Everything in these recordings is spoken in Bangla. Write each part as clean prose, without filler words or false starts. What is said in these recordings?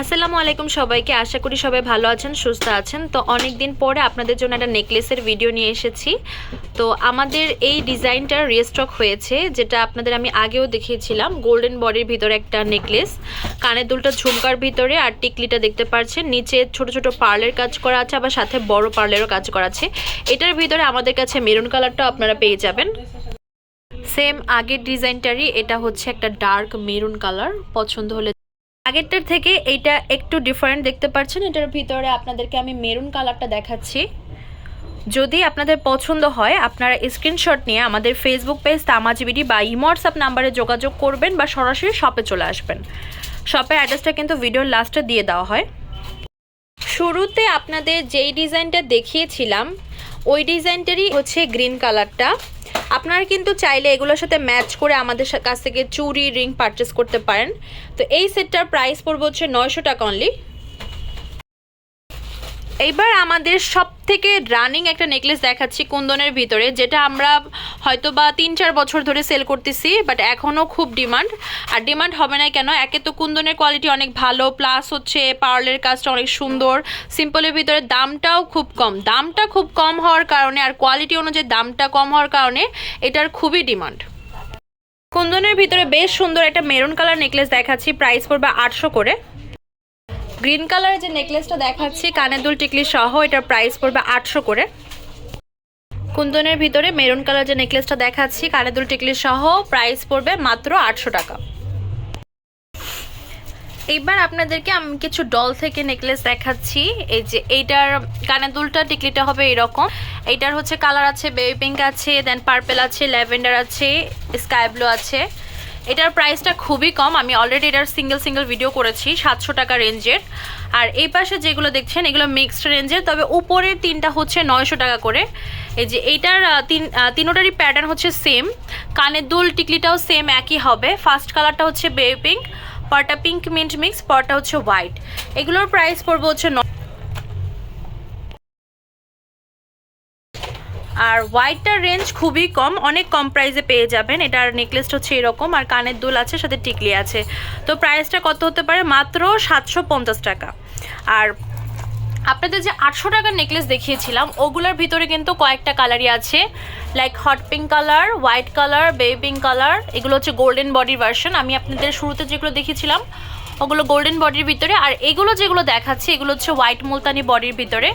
আসসালামু আলাইকুম সবাইকে। আশা করি সবাই ভালো আছেন, সুস্থ আছেন। তো অনেক দিন পরে আপনাদের জন্য একটা নেকলেসের ভিডিও নিয়ে এসেছি। তো আমাদের এই ডিজাইনটা রিস্টক হয়েছে, যেটা আপনাদের আমি আগেও দেখিয়েছিলাম। গোল্ডেন বডির ভিতরে একটা নেকলেস, কানের দুলটা ঝুমকার ভিতরে, আর টিকলিটা দেখতে পাচ্ছেন নিচে ছোট ছোট পার্লের কাজ করা আছে, আবার সাথে বড় পার্লেরও কাজ করা আছে। এটার ভিতরে আমাদের কাছে মেরুন কালারটাও আপনারা পেয়ে যাবেন। সেম আগের ডিজাইনটারই এটা হচ্ছে একটা ডার্ক মেরুন কালার। পছন্দ হলে আগেরটার থেকে এইটা একটু ডিফারেন্ট দেখতে পাচ্ছেন। এটার ভিতরে আপনাদেরকে আমি মেরুন কালারটা দেখাচ্ছি। যদি আপনাদের পছন্দ হয় আপনারা স্ক্রিনশট নিয়ে আমাদের ফেসবুক পেজ তামাজ বিডি বা হোয়াটসঅ্যাপ নাম্বারে যোগাযোগ করবেন বা সরাসরি শপে চলে আসবেন। শপের অ্যাড্রেসটা কিন্তু ভিডিওর লাস্টে দিয়ে দেওয়া হয়। শুরুতে আপনাদের যেই ডিজাইনটা দেখিয়েছিলাম ওই ডিজাইনটারই হচ্ছে গ্রিন কালারটা। আপনারা কিন্তু চাইলে এগুলোর সাথে ম্যাচ করে আমাদের কাছ থেকে চুড়ি রিং পারচেস করতে পারেন। তো এই সেটটার প্রাইস পড়বে হচ্ছে 900 টাকা অনলি। এইবার আমাদের সব থেকে রানিং একটা নেকলেস দেখাচ্ছি কুন্দনের ভিতরে, যেটা আমরা হয়তো বা 3-4 বছর ধরে সেল করতেছি, বাট এখনও খুব ডিমান্ড। আর ডিমান্ড হবে না কেন? একে তো কুন্দনের কোয়ালিটি অনেক ভালো, প্লাস হচ্ছে পার্লের কাজটা অনেক সুন্দর, সিম্পলের ভিতরে দামটাও খুব কম। দামটা খুব কম হওয়ার কারণে আর কোয়ালিটি অনুযায়ী দামটা কম হওয়ার কারণে এটার খুবই ডিমান্ড। কুন্দনের ভিতরে বেশ সুন্দর একটা মেরুন কালার নেকলেস দেখাচ্ছি, প্রাইস পড়বে 800 করে। গ্রিন কালারের যে নেকলেসটা দেখাচ্ছি কানের দুল টিকলি সহ, এটার প্রাইস পড়বে 800 করে। কুন্দনের ভিতরে মেরুন কালার যে নেকলেসটা দেখাচ্ছি কানের দুল টিকলি সহ, প্রাইস পড়বে মাত্র 800 টাকা। এইবার আপনাদেরকে আমি কিছু ডল থেকে নেকলেস দেখাচ্ছি। এই যে এইটার কানের দুলটা টিকলিটা হবে এরকম। এইটার হচ্ছে কালার আছে বেবি পিঙ্ক আছে, দেন পার্পেল আছে, ল্যাভেন্ডার আছে, স্কাই ব্লু আছে। এটার প্রাইসটা খুবই কম, আমি অলরেডি এটার সিঙ্গেল ভিডিও করেছি 700 টাকা রেঞ্জের। আর এই পাশে যেগুলো দেখছেন এগুলো মিক্সড রেঞ্জের, তবে উপরের তিনটা হচ্ছে 900 টাকা করে। এই যে এইটার তিনোটারই প্যাটার্ন হচ্ছে সেম, কানের দুল টিকলিটাও সেম একই হবে। ফার্স্ট কালারটা হচ্ছে বেবি পিঙ্ক, পরটা পিঙ্ক মিন্ট মিক্স, পরটা হচ্ছে হোয়াইট। এগুলোর প্রাইস পড়বে হচ্ছে আর হোয়াইটটার রেঞ্জ খুবই কম, অনেক কম প্রাইসে পেয়ে যাবেন। এটার নেকলেসটা হচ্ছে এরকম, আর কানের দুল আছে, সাথে টিকলি আছে। তো প্রাইসটা কত হতে পারে? মাত্র 750 টাকা। আর আপনাদের যে 800 টাকার নেকলেস দেখিয়েছিলাম ওগুলোর ভিতরে কিন্তু কয়েকটা কালারই আছে, like hot pink colour, white colour, baby pink colour. এগুলো হচ্ছে গোল্ডেন বডির ভার্সন। আমি আপনাদের শুরুতে যেগুলো দেখিয়েছিলাম ওগুলো গোল্ডেন বডির ভিতরে, আর এগুলো যেগুলো দেখাচ্ছি এগুলো হচ্ছে হোয়াইট মুলতানি বডির ভিতরে।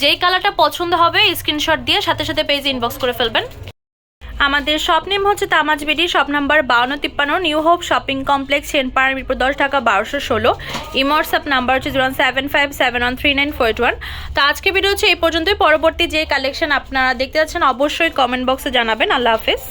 যেই কালারটা পছন্দ হবে স্ক্রিনশট দিয়ে সাথে সাথে পেজে ইনবক্স করে ফেলবেন। আমাদের শপ নেম হচ্ছে Tamaz BD, shop number 5253, new hope shopping complex, Senpara, Mirpur 10, Dhaka 1216। WhatsApp number হচ্ছে 075713941। তো আজকে ভিডিও হচ্ছে এই পর্যন্তই। পরবর্তী যে কালেকশন আপনারা দেখতে যাচ্ছেন অবশ্যই কমেন্ট বক্সে জানাবেন। আল্লাহ হাফেজ।